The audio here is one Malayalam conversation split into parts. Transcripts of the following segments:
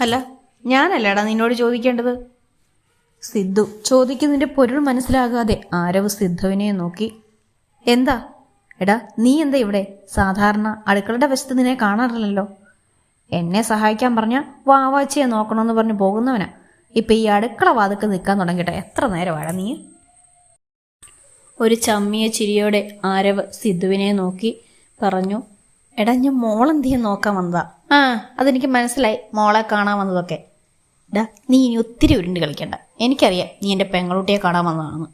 അല്ല, ഞാനല്ലേടാ നിന്നോട് ചോദിക്കേണ്ടത്. സിദ്ധു ചോദിക്കുന്നതിന്റെ പൊരുൾ മനസ്സിലാകാതെ ആരവ് സിദ്ധുവിനെ നോക്കി. എന്താ എടാ, നീ എന്താ ഇവിടെ? സാധാരണ അടുക്കളയുടെ വശത്ത് നിന്നെ കാണാറില്ലല്ലോ. എന്നെ സഹായിക്കാൻ പറഞ്ഞ വാവാച്ചിയെ നോക്കണമെന്ന് പറഞ്ഞ് പോകുന്നവനാ. ഇപ്പൊ ഈ അടുക്കള വാതിക്ക് നിൽക്കാൻ തുടങ്ങിട്ടെ എത്ര നേരമാണ് നീ? ഒരു ചമ്മിയ ചിരിയോടെ ആരവ് സിദ്ധുവിനെ നോക്കി പറഞ്ഞു. എടാ, ഞാൻ മോളെന്തിയും നോക്കാൻ വന്നതാ. അതെനിക്ക് മനസ്സിലായി, മോളെ കാണാൻ വന്നതൊക്കെ. എടാ, നീ ഇനി ഒത്തിരി ഉരുണ്ട് കളിക്കണ്ട. എനിക്കറിയാം നീ എൻ്റെ പെങ്ങളുട്ടിയെ കാണാൻ വന്നതാണെന്ന്.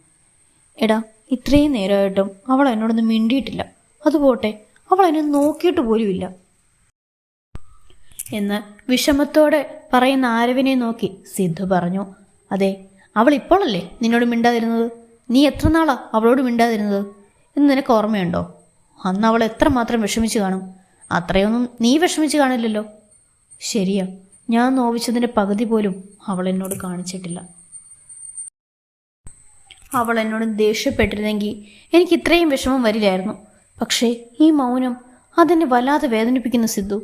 എടാ, ഇത്രയും നേരമായിട്ടും അവൾ എന്നോടൊന്നും മിണ്ടിയിട്ടില്ല. അതുപോട്ടെ, അവൾ എന്നെ നോക്കിയിട്ട് പോലുമില്ല എന്ന് വിഷമത്തോടെ പറയുന്ന ആരവിനെ നോക്കി സിദ്ധു പറഞ്ഞു. അതെ, അവൾ ഇപ്പോഴല്ലേ നിന്നോട് മിണ്ടാതിരുന്നത്? നീ എത്ര നാളാ അവളോട് മിണ്ടാതിരുന്നത് എന്ന് നിനക്ക് ഓർമ്മയുണ്ടോ? അന്ന് അവൾ എത്രമാത്രം വിഷമിച്ചു കാണും. അത്രയൊന്നും നീ വിഷമിച്ചു കാണില്ലല്ലോ. ശരിയാ, ഞാൻ നോവിച്ചതിൻ്റെ പകുതി പോലും അവൾ എന്നോട് കാണിച്ചിട്ടില്ല. അവൾ എന്നോട് ദേഷ്യപ്പെട്ടിരുന്നെങ്കിൽ എനിക്ക് ഇത്രയും വിഷമം വരില്ലായിരുന്നു. പക്ഷേ ഈ മൗനം അതെന്നെ വല്ലാതെ വേദനിപ്പിക്കുന്നു സിദ്ധു.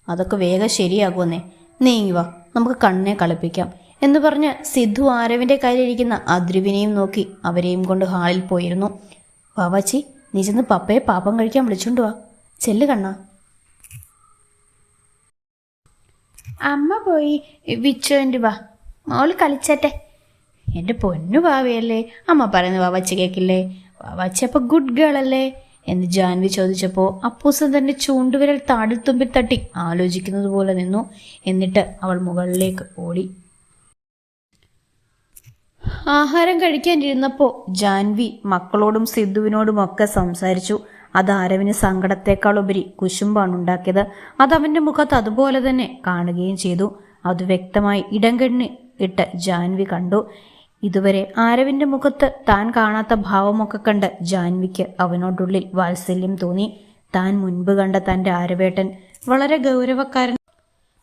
അതൊക്കെ വേഗം ശരിയാകുമെന്നേ. നീങ്ങി വാ, നമുക്ക് കണ്ണിനെ കളിപ്പിക്കാം എന്ന് പറഞ്ഞ് സിദ്ധു ആരവിൻ്റെ കയ്യിലിരിക്കുന്ന അദ്രുവിനെയും നോക്കി അവരെയും കൊണ്ട് ഹാളിൽ പോയിരുന്നു. വാവാച്ചി, നീ ചെന്ന് പപ്പയെ പാപ്പം കഴിക്കാൻ വിളിച്ചോണ്ട് വാ. ചെല്ല് കണ്ണാ. അമ്മ പോയി വിച്ചോണ്ട് വാ, മോള് കളിച്ചട്ടെ. എൻ്റെ പൊന്നു ഭാവിയല്ലേ, അമ്മ പറയുന്നത് വാവാച്ചി കേൾക്കില്ലേ? വാവാച്ചി അപ്പം ഗുഡ് ഗേൾ അല്ലേ എന്ന് ജാൻവി ചോദിച്ചപ്പോൾ അപ്പൂസൻ തൻ്റെ ചൂണ്ടുവിരൽ താടിത്തുമ്പിൽ തട്ടി ആലോചിക്കുന്നത് പോലെ നിന്നു. എന്നിട്ട് അവൾ മുകളിലേക്ക് ഓടി. ആഹാരം കഴിക്കാനിരുന്നപ്പോൾ ജാൻവി മക്കളോടും സിദ്ധുവിനോടുമൊക്കെ സംസാരിച്ചു. അത് ആരവിന് സങ്കടത്തെക്കാളുപരി കുശുമ്പാണ് ഉണ്ടാക്കിയത്. അതവൻ്റെ മുഖത്ത് അതുപോലെ തന്നെ കാണുകയും ചെയ്തു. അത് വ്യക്തമായി ഇടംകണ്ണ് ഇട്ട് ജാൻവി കണ്ടു. ഇതുവരെ ആരവിൻ്റെ മുഖത്ത് താൻ കാണാത്ത ഭാവമൊക്കെ കണ്ട് ജാൻവിക്ക് അവനോടുള്ളിൽ വാത്സല്യം തോന്നി. താൻ മുൻപ് കണ്ട തൻ്റെ ആരവേട്ടൻ വളരെ ഗൗരവക്കാരൻ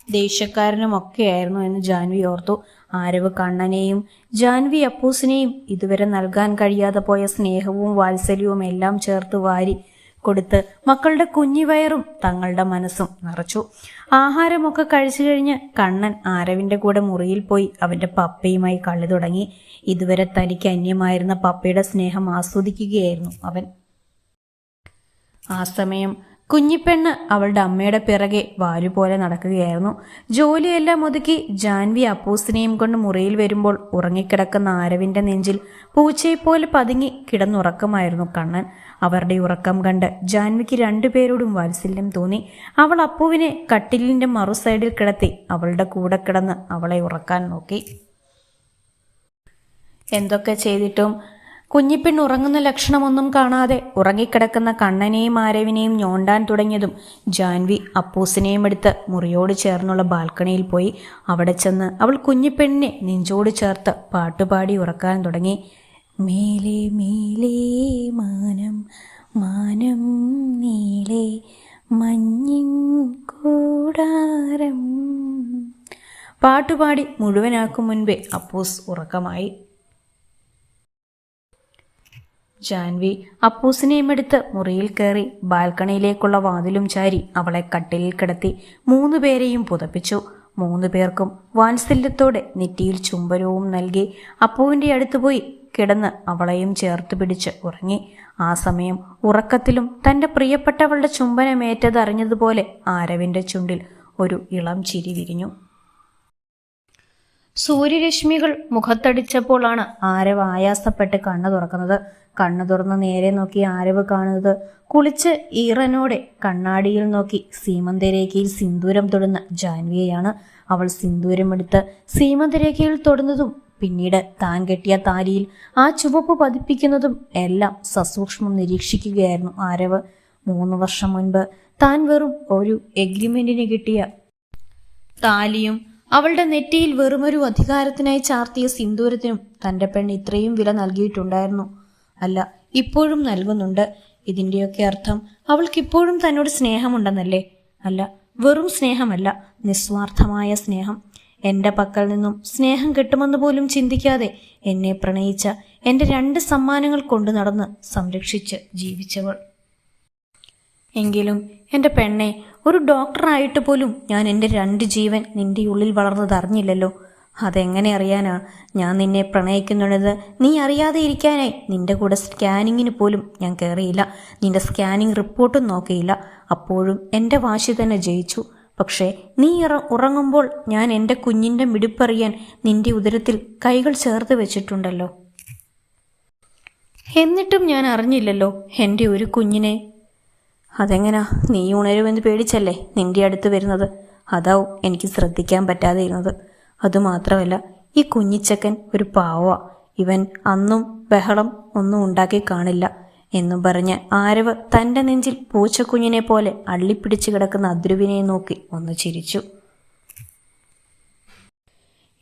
ദേഷ്യക്കാരനുമൊക്കെയായിരുന്നു എന്ന് ജാൻവി ഓർത്തു. ആരവ് കണ്ണനെയും ജാൻവി അപ്പൂസിനെയും ഇതുവരെ നൽകാൻ കഴിയാതെ പോയ സ്നേഹവും വാത്സല്യവും എല്ലാം ചേർത്ത് വാരി കൊടുത്ത് മക്കളുടെ കുഞ്ഞിവയറും തങ്ങളുടെ മനസ്സും നിറച്ചു. ആഹാരമൊക്കെ കഴിച്ചു കഴിഞ്ഞ് കണ്ണൻ ആരവിൻ്റെ കൂടെ മുറിയിൽ പോയി അവൻ്റെ പപ്പയുമായി കളി തുടങ്ങി. ഇതുവരെ തനിക്ക് അന്യമായിരുന്ന പപ്പയുടെ സ്നേഹം ആസ്വദിക്കുകയായിരുന്നു അവൻ. ആ സമയം കുഞ്ഞിപ്പെണ്ണ് അവളുടെ അമ്മയുടെ പിറകെ വാലുപോലെ നടക്കുകയായിരുന്നു. ജോലിയെല്ലാം ഒതുക്കി ജാൻവി അപ്പൂസിനെയും കൊണ്ട് മുറിയിൽ വരുമ്പോൾ ഉറങ്ങിക്കിടക്കുന്ന ആരവിൻ്റെ നെഞ്ചിൽ പൂച്ചയെപ്പോലെ പതുങ്ങി കിടന്നുറക്കമായിരുന്നു കണ്ണൻ. അവരുടെ ഉറക്കം കണ്ട് ജാൻവിക്ക് രണ്ടുപേരോടും വാത്സല്യം തോന്നി. അവൾ അപ്പുവിനെ കട്ടിലിൻ്റെ മറു സൈഡിൽ കിടത്തി അവളുടെ കൂടെ കിടന്ന് അവളെ ഉറക്കാൻ നോക്കി. എന്തൊക്കെ ചെയ്തിട്ടും കുഞ്ഞിപ്പെണ്ണ് ഉറങ്ങുന്ന ലക്ഷണമൊന്നും കാണാതെ ഉറങ്ങിക്കിടക്കുന്ന കണ്ണനെയും ആരവിനെയും ഞോണ്ടാൻ തുടങ്ങിയതും ജാൻവി അപ്പൂസിനെയും എടുത്ത് മുറിയോട് ചേർന്നുള്ള ബാൽക്കണിയിൽ പോയി. അവിടെ ചെന്ന് അവൾ കുഞ്ഞിപ്പെണ്ണിനെ നെഞ്ചോട് ചേർത്ത് പാട്ടുപാടി ഉറക്കാൻ തുടങ്ങി. മേലെ മേലെ മാനം മാനം നീളെ മഞ്ഞിൻ കൂടാരം. പാട്ടുപാടി മുഴുവനാക്കും മുൻപേ അപ്പൂസ് ഉറക്കമായി. ജാൻവി അപ്പൂസിനെയും എടുത്ത് മുറിയിൽ കയറി ബാൽക്കണിയിലേക്കുള്ള വാതിലും ചാരി അവളെ കട്ടിലിൽ കിടത്തി 3 പേരെയും പുതപ്പിച്ചു. 3 പേർക്കും വാത്സല്യത്തോടെ നെറ്റിയിൽ ചുംബനവും നൽകി അപ്പുവിൻ്റെ അടുത്ത് പോയി കിടന്ന് അവളെയും ചേർത്ത് പിടിച്ച് ഉറങ്ങി. ആ സമയം ഉറക്കത്തിലും തൻ്റെ പ്രിയപ്പെട്ടവളുടെ ചുംബനമേറ്റതറിഞ്ഞതുപോലെ ആരവിൻ്റെ ചുണ്ടിൽ ഒരു ഇളം ചിരി വിരിഞ്ഞു. സൂര്യരശ്മികൾ മുഖത്തടിച്ചപ്പോഴാണ് ആരവ് ആയാസപ്പെട്ട് കണ്ണു തുറക്കുന്നത്. കണ്ണു തുറന്ന് നേരെ നോക്കി ആരവ് കാണുന്നത് കുളിച്ച് ഈറനോടെ കണ്ണാടിയിൽ നോക്കി സീമന്തരേഖയിൽ സിന്ദൂരം തൊടുന്ന ജാൻവിയെയാണ്. അവൾ സിന്ദൂരമെടുത്ത് സീമന്തരേഖയിൽ തൊടുന്നതും പിന്നീട് താൻ കെട്ടിയ താലിയിൽ ആ ചുവപ്പ് പതിപ്പിക്കുന്നതും എല്ലാം സസൂക്ഷ്മം നിരീക്ഷിക്കുകയായിരുന്നു ആരവ്. 3 വർഷം മുൻപ് താൻ വെറും ഒരു എഗ്രിമെന്റിന് കിട്ടിയ താലിയും അവളുടെ നെറ്റിയിൽ വെറുമൊരു അധികാരത്തിനായി ചാർത്തിയ സിന്ദൂരത്തിനും തൻ്റെ പെണ്ണ് ഇത്രയും വില നൽകിയിട്ടുണ്ടായിരുന്നു. അല്ല, ഇപ്പോഴും നൽകുന്നുണ്ട്. ഇതിൻ്റെയൊക്കെ അർത്ഥം അവൾക്കിപ്പോഴും തന്നോട് സ്നേഹമുണ്ടെന്നല്ലേ? അല്ല, വെറും സ്നേഹമല്ല, നിസ്വാർത്ഥമായ സ്നേഹം. എൻ്റെ പക്കൽ നിന്നും സ്നേഹം കിട്ടുമെന്ന് പോലും ചിന്തിക്കാതെ എന്നെ പ്രണയിച്ച എൻ്റെ 2 സമ്മാനങ്ങൾ കൊണ്ടു നടന്ന് സംരക്ഷിച്ച് ജീവിച്ചവൾ. എങ്കിലും എൻ്റെ പെണ്ണെ, ഒരു ഡോക്ടറായിട്ട് പോലും ഞാൻ എൻ്റെ 2 ജീവൻ നിന്റെ ഉള്ളിൽ വളർന്നത് അറിഞ്ഞില്ലല്ലോ. അതെങ്ങനെ അറിയാനാ? ഞാൻ നിന്നെ പ്രണയിക്കുന്നുള്ളത് നീ അറിയാതെ ഇരിക്കാനായി നിന്റെ കൂടെ സ്കാനിങ്ങിന് പോലും ഞാൻ കയറിയില്ല. നിന്റെ സ്കാനിങ് റിപ്പോർട്ടും നോക്കിയില്ല. അപ്പോഴും എൻ്റെ വാശി തന്നെ ജയിച്ചു. പക്ഷേ നീ ഉറങ്ങുമ്പോൾ ഞാൻ എൻ്റെ കുഞ്ഞിൻ്റെ മിടിപ്പറിയാൻ നിന്റെ ഉദരത്തിൽ കൈകൾ ചേർത്ത് വെച്ചിട്ടുണ്ടല്ലോ. എന്നിട്ടും ഞാൻ അറിഞ്ഞില്ലല്ലോ എൻ്റെ ഒരു കുഞ്ഞിനെ. അതെങ്ങനാ? നീ ഉണരുമെന്ന് പേടിച്ചല്ലേ നിന്റെ അടുത്ത് വരുന്നത്. അതാവും എനിക്ക് ശ്രദ്ധിക്കാൻ പറ്റാതെ ഇരുന്നത്. അതുമാത്രമല്ല, ഈ കുഞ്ഞിച്ചക്കൻ ഒരു പാവ. ഇവൻ അന്നും ബഹളം ഒന്നും ഉണ്ടാക്കി കാണില്ല എന്നും പറഞ്ഞ് ആരവ് തൻ്റെ നെഞ്ചിൽ പൂച്ചക്കുഞ്ഞിനെ പോലെ അള്ളിപ്പിടിച്ചു കിടക്കുന്ന അദ്രുവിനെ നോക്കി ഒന്ന് ചിരിച്ചു.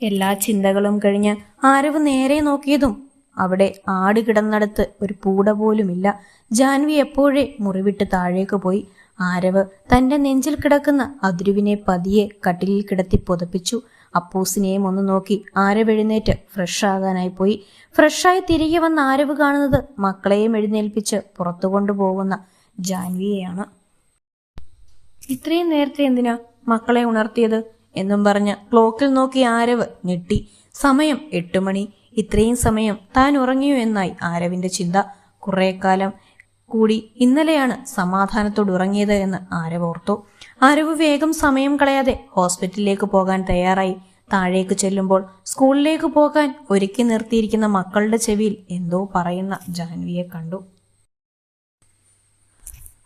എല്ലാ ചിന്തകളും കഴിഞ്ഞ് ആരവ് നേരെ നോക്കിയതും അവിടെ ആട് കിടന്നിടത്ത് ഒരു പൂട പോലുമില്ല. ജാൻവി എപ്പോഴേ മുറിവിട്ട് താഴേക്ക് പോയി. ആരവ് തൻ്റെ നെഞ്ചിൽ കിടക്കുന്ന അദ്രുവിനെ പതിയെ കട്ടിലിൽ കിടത്തി പുതപ്പിച്ചു. അപ്പൂസിനെയും ഒന്ന് നോക്കി ആരവ് എഴുന്നേറ്റ് ഫ്രഷ് ആകാനായി പോയി. ഫ്രഷായി തിരികെ വന്ന ആരവ് കാണുന്നത് മക്കളെയും എഴുന്നേൽപ്പിച്ച് പുറത്തു കൊണ്ടുപോകുന്ന ജാൻവിയെയാണ്. ഇത്രയും നേരത്തെ എന്തിനാ മക്കളെ ഉണർത്തിയത് എന്നും പറഞ്ഞ് ക്ലോക്കിൽ നോക്കി ആരവ് ഞെട്ടി. സമയം 8 മണി. ഇത്രയും സമയം താൻ ഉറങ്ങിയോ എന്നായി ആരവിന്റെ ചിന്ത. കുറെ കാലം കൂടി ഇന്നലെയാണ് സമാധാനത്തോട് ഉറങ്ങിയത് എന്ന് ആരവ് ഓർത്തു. ആരവ് വേഗം സമയം കളയാതെ ഹോസ്പിറ്റലിലേക്ക് പോകാൻ തയ്യാറായി. താഴേക്ക് ചെല്ലുമ്പോൾ സ്കൂളിലേക്ക് പോകാൻ ഒരുക്കി നിർത്തിയിരിക്കുന്ന മക്കളുടെ ചെവിയിൽ എന്തോ പറയുന്ന ജാൻവിയെ കണ്ടു.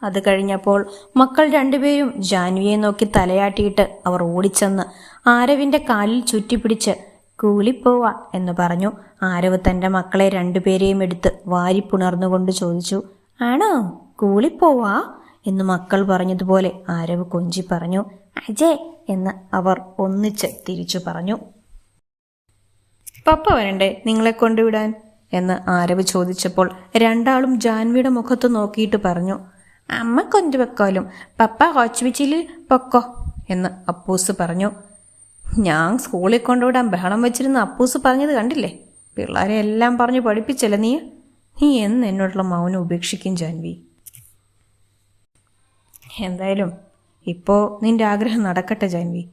അത് കഴിഞ്ഞപ്പോൾ മക്കൾ 2 പേരും ജാൻവിയെ നോക്കി തലയാട്ടിയിട്ട് അവർ ഓടിച്ചെന്ന് ആരവിന്റെ കാലിൽ ചുറ്റിപ്പിടിച്ച് കൂളിപ്പോവാ എന്ന് പറഞ്ഞു. ആരവ് തന്റെ മക്കളെ 2 പേരെയും എടുത്ത് വാരിപ്പുണർന്നുകൊണ്ട് ചോദിച്ചു, ആണോ കൂളിപ്പോവാ എന്ന് മക്കൾ പറഞ്ഞതുപോലെ ആരവ് കൊഞ്ചി പറഞ്ഞു. അജയ് എന്ന് അവർ ഒന്നിച്ച് തിരിച്ചു പറഞ്ഞു. പപ്പ വരണ്ടേ നിങ്ങളെ കൊണ്ടുവിടാൻ എന്ന് ആരവ് ചോദിച്ചപ്പോൾ രണ്ടാളും ജാൻവിയുടെ മുഖത്ത് നോക്കിയിട്ട് പറഞ്ഞു, അമ്മ കൊണ്ടുവെക്കോലും, പപ്പ ഹോസ്പിറ്റലിൽ പൊക്കോ എന്ന് അപ്പൂസ് പറഞ്ഞു. ഞാൻ സ്കൂളിൽ കൊണ്ടുവിടാൻ ബഹളം വെച്ചിരുന്ന അപ്പൂസ് പറഞ്ഞത് കണ്ടില്ലേ? പിള്ളേരെ എല്ലാം പറഞ്ഞു പഠിപ്പിച്ചല്ലേ നീ എന്ന് എന്നോടുള്ള മൗനം ഉപേക്ഷിക്കും ജാൻവി. എന്തായാലും ഇപ്പോൾ നിന്റെ ആഗ്രഹം നടക്കട്ടെ ജാൻവി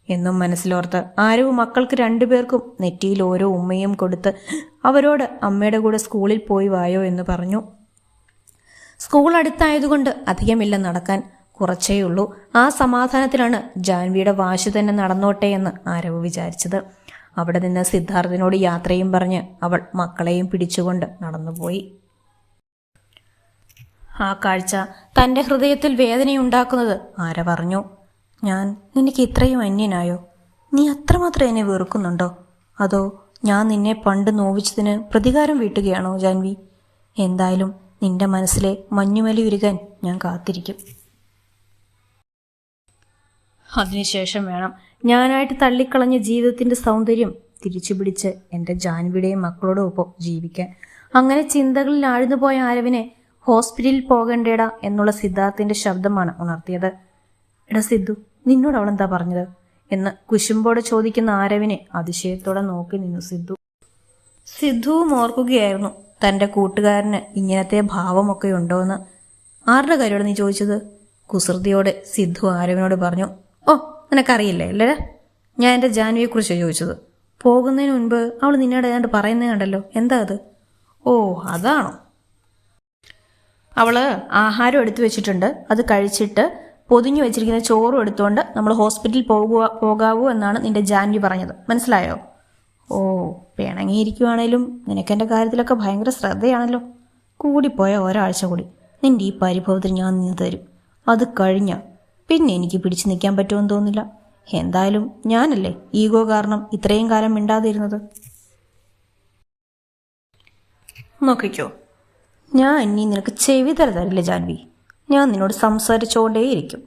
എന്നും മനസ്സിലോർത്ത് ആരവ് മക്കൾക്ക് 2 പേർക്കും നെറ്റിയിൽ ഓരോ ഉമ്മയും കൊടുത്ത് അവരോട് അമ്മയുടെ കൂടെ സ്കൂളിൽ പോയി വായോ എന്ന് പറഞ്ഞു. സ്കൂൾ അടുത്തായതുകൊണ്ട് അധികമില്ല നടക്കാൻ, കുറച്ചേ ഉള്ളൂ. ആ സമാധാനത്തിലാണ് ജാൻവിയുടെ വാശി തന്നെ നടന്നോട്ടെ എന്ന് ആരവ് വിചാരിച്ചത്. അവിടെ നിന്ന് സിദ്ധാർത്ഥിനോട് യാത്രയും പറഞ്ഞ് അവൾ മക്കളെയും പിടിച്ചുകൊണ്ട് നടന്നുപോയി. ആ കാഴ്ച തൻ്റെ ഹൃദയത്തിൽ വേദനയുണ്ടാക്കുന്നത് ആരവ് അറിഞ്ഞു. ഞാൻ നിനക്ക് ഇത്രയും അന്യനായോ? നീ അത്രമാത്രം എന്നെ വെറുക്കുന്നുണ്ടോ? അതോ ഞാൻ നിന്നെ പണ്ട് നോവിച്ചതിന് പ്രതികാരം വീട്ടുകയാണോ ജാൻവി? എന്തായാലും നിന്റെ മനസ്സിലെ മഞ്ഞുമലി ഉരുകാൻ ഞാൻ കാത്തിരിക്കും. അതിനുശേഷം വേണം ഞാനായിട്ട് തള്ളിക്കളഞ്ഞ ജീവിതത്തിന്റെ സൗന്ദര്യം തിരിച്ചു പിടിച്ച് എൻ്റെ ജാൻവിയുടെയും മക്കളോടും ഒപ്പം ജീവിക്കാൻ. അങ്ങനെ ചിന്തകളിൽ ആഴ്ന്നുപോയ ആരവിനെ ഹോസ്പിറ്റലിൽ പോകണ്ടേടാ എന്നുള്ള സിദ്ധാർത്ഥിന്റെ ശബ്ദമാണ് ഉണർത്തിയത്. എടാ സിദ്ധു, നിന്നോട് അവളെന്താ പറഞ്ഞത് എന്ന് കുശുമ്പോടെ ചോദിക്കുന്ന ആരവിനെ അതിശയത്തോടെ നോക്കി നിന്നു സിദ്ധുവും ഓർക്കുകയായിരുന്നു തൻ്റെ കൂട്ടുകാരന് ഇങ്ങനത്തെ ഭാവമൊക്കെ ഉണ്ടോ എന്ന്. ആരുടെ കാര്യമാണ് നീ ചോദിച്ചത്? കുസൃതിയോടെ സിദ്ധു ആരവിനോട് പറഞ്ഞു. ഓ, നിനക്കറിയില്ലേ അല്ലേ? ഞാൻ എൻ്റെ ജാൻവിയെക്കുറിച്ചാണ് ചോദിച്ചത്. പോകുന്നതിന് മുൻപ് അവൾ നിന്നോട് ഏതാണ്ട് പറയുന്നത് കണ്ടല്ലോ, എന്താ അത്? ഓ, അതാണോ? അവള് ആഹാരം എടുത്തു വെച്ചിട്ടുണ്ട്, അത് കഴിച്ചിട്ട് പൊതിഞ്ഞു വെച്ചിരിക്കുന്ന ചോറും എടുത്തുകൊണ്ട് നമ്മൾ ഹോസ്പിറ്റലിൽ പോകാവൂ എന്നാണ് നിന്റെ ജാൻവി പറഞ്ഞത്, മനസ്സിലായോ? ഓ, പിണങ്ങിയിരിക്കുവാണേലും നിനക്കെൻ്റെ കാര്യത്തിലൊക്കെ ഭയങ്കര ശ്രദ്ധയാണല്ലോ. കൂടിപ്പോയ ഒരാഴ്ച കൂടി നിന്റെ ഈ പരിഭവത്തിന് ഞാൻ നിന്ന് തരും. അത് കഴിഞ്ഞ പിന്നെ എനിക്ക് പിടിച്ചു നിൽക്കാൻ പറ്റുമെന്ന് തോന്നില്ല. എന്തായാലും ഞാനല്ലേ ഈഗോ കാരണം ഇത്രയും കാലം മിണ്ടാതിരുന്നത്. നോക്കിക്കോ, ഞാൻ ഇനി നിനക്ക് ചെവി തരില്ല ജാൻവി. ഞാൻ നിന്നോട് സംസാരിച്ചുകൊണ്ടേയിരിക്കും.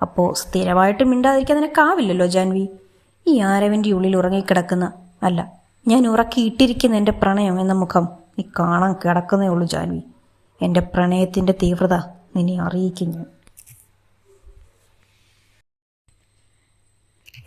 അപ്പോൾ സ്ഥിരമായിട്ട് മിണ്ടാതിരിക്കാൻ നിനക്കാവില്ലല്ലോ ജാൻവി. ഈ ആരവിൻ്റെ ഉള്ളിൽ ഉറങ്ങിക്കിടക്കുന്ന, അല്ല ഞാൻ ഉറക്കിയിട്ടിരിക്കുന്ന എൻ്റെ പ്രണയം എന്ന മുഖം നീ കാണാൻ കിടക്കുന്നേ ഉള്ളൂ ജാൻവി. എൻ്റെ പ്രണയത്തിൻ്റെ തീവ്രത നിന്നെ അറിയിക്കും ഞാൻ.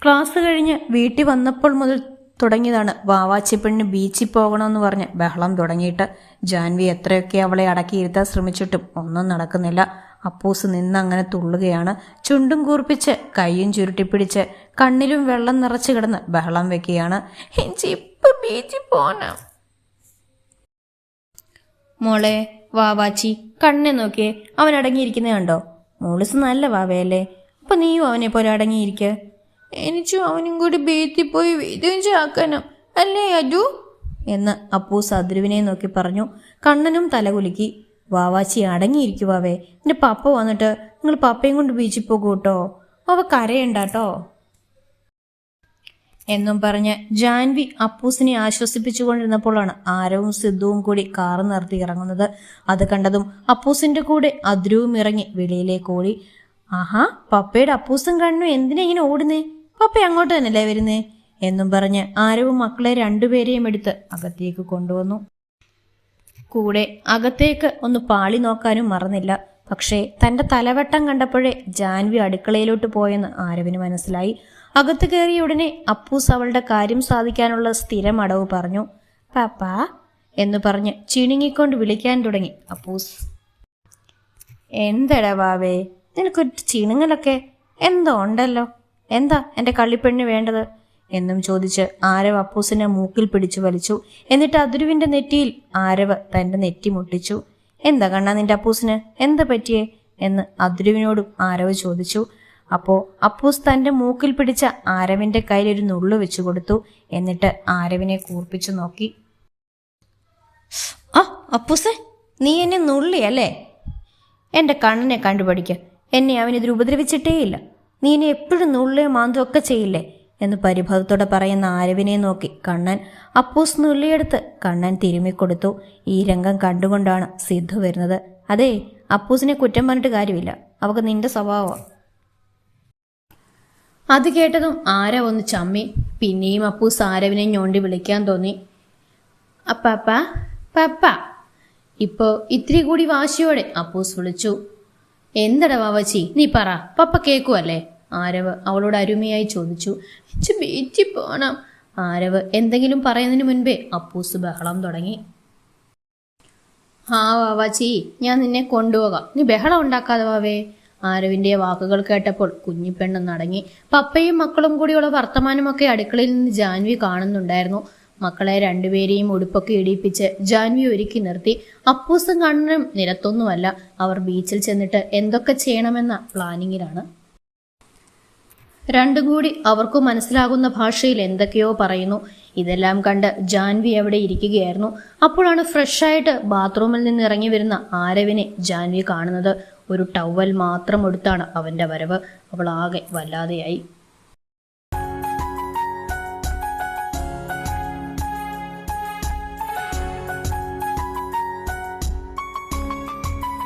ക്ലാസ് കഴിഞ്ഞ് വീട്ടിൽ വന്നപ്പോൾ മുതൽ തുടങ്ങിയതാണ് വാവാച്ചിപ്പെണ്ണിന് ബീച്ചിൽ പോകണമെന്ന് പറഞ്ഞ് ബഹളം തുടങ്ങിയിട്ട്. ജാൻവി എത്രയൊക്കെ അവളെ അടക്കിയിരുത്താൻ ശ്രമിച്ചിട്ടും ഒന്നും നടക്കുന്നില്ല. അപ്പൂസ് നിന്നങ്ങനെ തുള്ളുകയാണ്. ചുണ്ടും കൂർപ്പിച്ച് കൈയും ചുരുട്ടിപ്പിടിച്ച് കണ്ണിലും വെള്ളം നിറച്ചു കിടന്ന് ബഹളം വെക്കുകയാണ്. മോളെ വാവാച്ചി കണ്ണെ നോക്കിയേ, അവൻ അടങ്ങിയിരിക്കുന്നത് കണ്ടോ? മോളിസ് നല്ല വാവയല്ലേ, അപ്പൊ നീയും അവനെ പോലെ അടങ്ങിയിരിക്ക. എനിക്കും അവനും കൂടി ബീച്ചിൽ പോയി വീതും ചാക്കണം അല്ലേ അജു എന്ന് അപ്പൂസ് അദ്രുവിനെ നോക്കി പറഞ്ഞു. കണ്ണനും തലകുലുക്കി. വാവാച്ചി അടങ്ങിയിരിക്കുവാവേ, എന്റെ പപ്പ വന്നിട്ട് നിങ്ങൾ പപ്പയും കൊണ്ട് ബീച്ചിൽ പോകൂ കേട്ടോ, അവ കരയണ്ടാട്ടോ എന്നും പറഞ്ഞ് ജാൻവി അപ്പൂസിനെ ആശ്വസിപ്പിച്ചുകൊണ്ടിരുന്നപ്പോഴാണ് ആരവും സിദ്ധുവും കൂടി കാറ് നിർത്തി ഇറങ്ങുന്നത്. അത് കണ്ടതും അപ്പൂസിന്റെ കൂടെ അദ്രുവും ഇറങ്ങി വെളിയിലേക്ക് ഓടി. ആഹാ, പപ്പയുടെ അപ്പൂസും കണ്ണു എന്തിനാ ഇങ്ങനെ ഓടുന്നേ? പപ്പ അങ്ങോട്ട് തന്നെയല്ലേ വരുന്നേ എന്നും പറഞ്ഞ് ആരവും മക്കളെ രണ്ടുപേരെയും എടുത്ത് അകത്തേക്ക് കൊണ്ടുവന്നു. കൂടെ അകത്തേക്ക് ഒന്ന് പാളി നോക്കാനും മറന്നില്ല. പക്ഷേ തന്റെ തലവെട്ടം കണ്ടപ്പോഴേ ജാൻവി അടുക്കളയിലോട്ട് പോയെന്ന് ആരവിന് മനസ്സിലായി. അകത്ത് കയറിയ ഉടനെ അപ്പൂസ് അവളുടെ കാര്യം സാധിക്കാനുള്ള സ്ഥിരം അടവ് പറഞ്ഞു. പാപ്പ എന്ന് പറഞ്ഞ് ചിണുങ്ങിക്കൊണ്ട് വിളിക്കാൻ തുടങ്ങി അപ്പൂസ്. എന്തടാ വാവേ, നിനക്കൊരു ചിണുങ്ങലൊക്കെ എന്തോ ഉണ്ടല്ലോ, എന്താ എന്റെ കള്ളിപ്പെണ്ണ് വേണ്ടത് എന്നും ചോദിച്ച് ആരവ് അപ്പൂസിനെ മൂക്കിൽ പിടിച്ചു വലിച്ചു. എന്നിട്ട് അദ്രുവിന്റെ നെറ്റിയിൽ ആരവ് തന്റെ നെറ്റി മുട്ടിച്ചു. എന്താ കണ്ണാ നിന്റെ അപ്പൂസിന്, എന്താ പറ്റിയേ എന്ന് അദ്രുവിനോടും ആരവ് ചോദിച്ചു. അപ്പോ അപ്പൂസ് തന്റെ മൂക്കിൽ പിടിച്ച ആരവിന്റെ കയ്യിൽ ഒരു നുള്ളു വെച്ചു കൊടുത്തു. എന്നിട്ട് ആരവിനെ കൂർപ്പിച്ചു നോക്കി. ആ അപ്പൂസേ, നീ എന്നെ നുള്ളിയല്ലേ? എന്റെ കണ്ണനെ കണ്ടുപഠിക്ക, എന്നെ അവനിതിൽ ഉപദ്രവിച്ചിട്ടേയില്ല. നീ എന്നെ എപ്പോഴും നുള്ളുകയും മാന്തവും ഒക്കെ ചെയ്യില്ലേ എന്ന് പരിഭവത്തോടെ പറയുന്ന ആരവിനെ നോക്കി കണ്ണൻ അപ്പൂസ് നുള്ളിയെടുത്ത് കണ്ണൻ തിരുമ്മിക്കൊടുത്തു. ഈ രംഗം കണ്ടുകൊണ്ടാണ് സിദ്ധു വരുന്നത്. അതേ, അപ്പൂസിനെ കുറ്റം പറഞ്ഞിട്ട് കാര്യമില്ല, അവക്ക് നിന്റെ സ്വഭാവം. അത് കേട്ടതും ആരവ് ഒന്ന് ചമ്മി. പിന്നെയും അപ്പൂസ് ആരവിനെ ഞോണ്ടി വിളിക്കാൻ തോന്നി. അപ്പാപ്പ പപ്പ. ഇപ്പോ ഇത്തിരി കൂടി വാശിയോടെ അപ്പൂസ് വിളിച്ചു. എന്തടാ വാവച്ചി, നീ പറ, പപ്പ കേക്കുവല്ലേ? ആരവ് അവളോട് അരുമയായി ചോദിച്ചു. ബീച്ചിൽ പോണം. ആരവ് എന്തെങ്കിലും പറയുന്നതിന് മുൻപേ അപ്പൂസ് ബഹളം തുടങ്ങി. ആ വാവാച്ചി, ഞാൻ നിന്നെ കൊണ്ടുപോകാം, നീ ബഹളം ഉണ്ടാക്കാതെ വാവേ. ആരവിന്റെ വാക്കുകൾ കേട്ടപ്പോൾ കുഞ്ഞിപ്പെണ്ണ് നടങ്ങി. പപ്പയും മക്കളും കൂടിയുള്ള വർത്തമാനമൊക്കെ അടുക്കളയിൽ നിന്ന് ജാൻവി കാണുന്നുണ്ടായിരുന്നു. മക്കളെ രണ്ടുപേരെയും ഉടുപ്പൊക്കെ ഇടിപ്പിച്ച് ജാൻവി ഒരുക്കി നിർത്തി. അപ്പൂസും കണ്ണനും നിരത്തൊന്നുമല്ല, അവർ ബീച്ചിൽ ചെന്നിട്ട് എന്തൊക്കെ ചെയ്യണമെന്ന പ്ലാനിങ്ങിലാണ്. രണ്ടും കൂടി അവർക്കു മനസ്സിലാകുന്ന ഭാഷയിൽ എന്തൊക്കെയോ പറയുന്നു. ഇതെല്ലാം കണ്ട് ജാൻവി അവിടെ ഇരിക്കുകയായിരുന്നു. അപ്പോഴാണ് ഫ്രഷായിട്ട് ബാത്റൂമിൽ നിന്ന് ഇറങ്ങി വരുന്ന ആരവിനെ ജാൻവി കാണുന്നത്. ഒരു ടവൽ മാത്രം എടുത്താണ് അവന്റെ വരവ്. അവൾ ആകെ വല്ലാതെയായി.